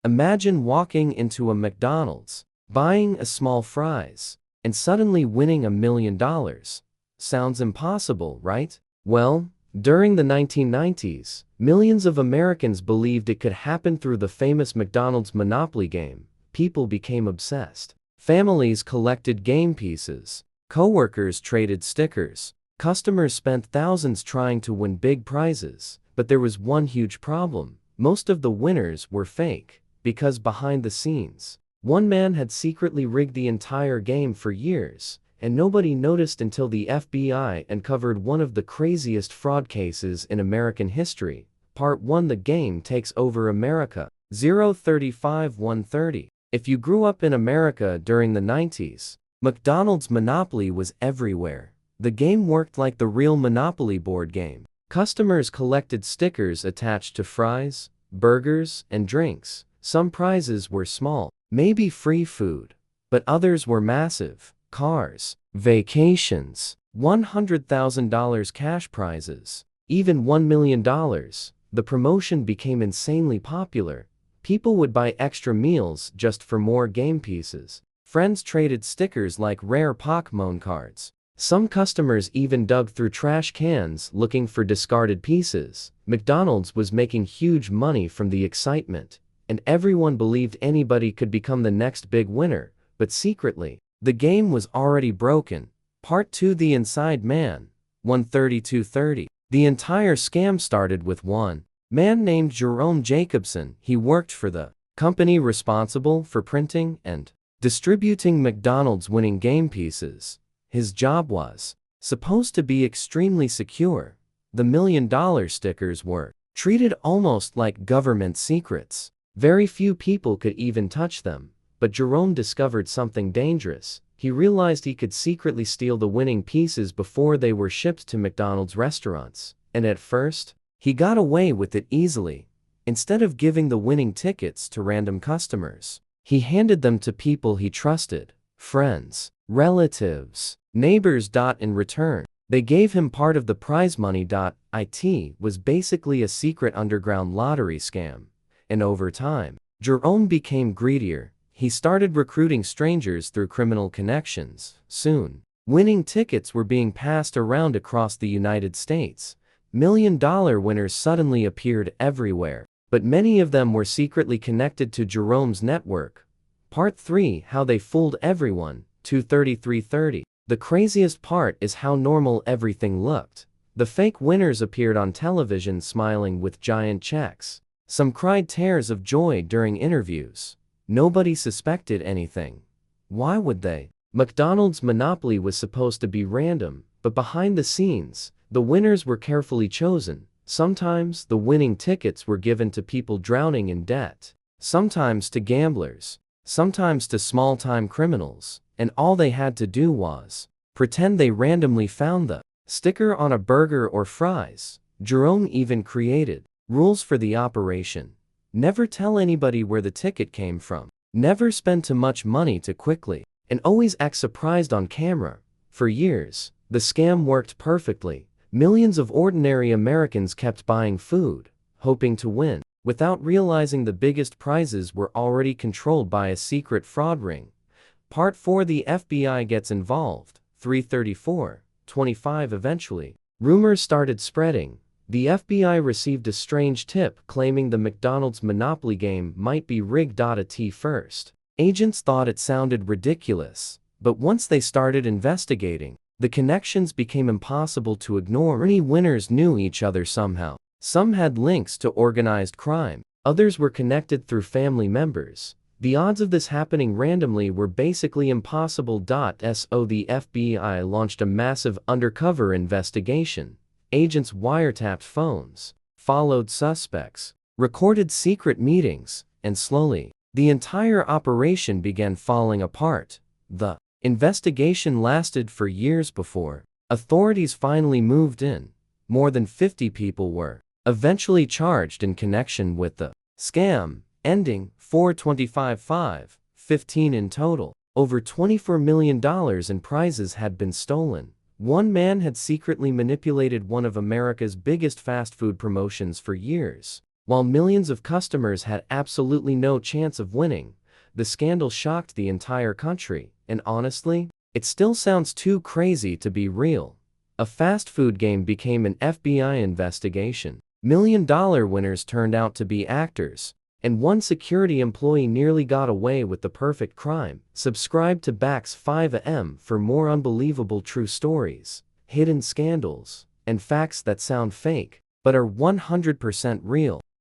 Imagine walking into a McDonald's, buying a small fries, and suddenly winning $1 million. Sounds impossible, right? Well, during the 1990s, millions of Americans believed it could happen through the famous McDonald's Monopoly game. People became obsessed. Families collected game pieces. Coworkers traded stickers. Customers spent thousands trying to win big prizes. But there was one huge problem. Most of the winners were fake. Because behind the scenes, one man had secretly rigged the entire game for years, and nobody noticed until the FBI uncovered one of the craziest fraud cases in American history. Part 1: The Game Takes Over America. 035-130. If you grew up in America during the 90s, McDonald's Monopoly was everywhere. The game worked like the real Monopoly board game. Customers collected stickers attached to fries, burgers, and drinks. Some prizes were small, maybe free food, but others were massive: cars, vacations, $100,000 cash prizes, even $1 million. The promotion became insanely popular. People would buy extra meals just for more game pieces. Friends traded stickers like rare Pokémon cards. Some customers even dug through trash cans looking for discarded pieces. McDonald's was making huge money from the excitement, and everyone believed anybody could become the next big winner. But secretly, the game was already broken. Part 2: The Inside Man. 132-30. The entire scam started with one man named Jerome Jacobson. He worked for the company responsible for printing and distributing McDonald's winning game pieces. His job was supposed to be extremely secure. The $1 million stickers were treated almost like government secrets. Very few people could even touch them. But Jerome discovered something dangerous. He realized he could secretly steal the winning pieces before they were shipped to McDonald's restaurants. And at first, he got away with it easily. Instead of giving the winning tickets to random customers, he handed them to people he trusted: friends, relatives, neighbors. In return, they gave him part of the prize money. It was basically a secret underground lottery scam. And over time, Jerome became greedier. He started recruiting strangers through criminal connections. Soon, winning tickets were being passed around across the United States. $1 million winners suddenly appeared everywhere, but many of them were secretly connected to Jerome's network. Part 3: How They Fooled Everyone. 233-30. The craziest part is how normal everything looked. The fake winners appeared on television smiling with giant checks. Some cried tears of joy during interviews. Nobody suspected anything. Why would they? McDonald's Monopoly was supposed to be random, but behind the scenes, the winners were carefully chosen. Sometimes the winning tickets were given to people drowning in debt, sometimes to gamblers, sometimes to small-time criminals, and all they had to do was pretend they randomly found the sticker on a burger or fries. Jerome even created rules for the operation. Never tell anybody where the ticket came from. Never spend too much money too quickly. And always act surprised on camera. For years, the scam worked perfectly. Millions of ordinary Americans kept buying food, hoping to win, without realizing the biggest prizes were already controlled by a secret fraud ring. Part 4: The FBI Gets Involved. 334-25. Eventually, rumors started spreading. The FBI received a strange tip claiming the McDonald's Monopoly game might be rigged. At first, agents thought it sounded ridiculous, but once they started investigating, the connections became impossible to ignore. Many winners knew each other somehow. Some had links to organized crime, others were connected through family members. The odds of this happening randomly were basically impossible. So the FBI launched a massive undercover investigation. Agents wiretapped phones, followed suspects, recorded secret meetings, and slowly, the entire operation began falling apart. The investigation lasted for years before authorities finally moved in. More than 50 people were eventually charged in connection with the scam, ending 425-5, 15 in total. Over $24 million in prizes had been stolen. One man had secretly manipulated one of America's biggest fast food promotions for years. While millions of customers had absolutely no chance of winning, the scandal shocked the entire country, and honestly, it still sounds too crazy to be real. A fast food game became an FBI investigation. $1 million winners turned out to be actors, and one security employee nearly got away with the perfect crime. Subscribe to Bfactz 5am for more unbelievable true stories, hidden scandals, and facts that sound fake, but are 100% real.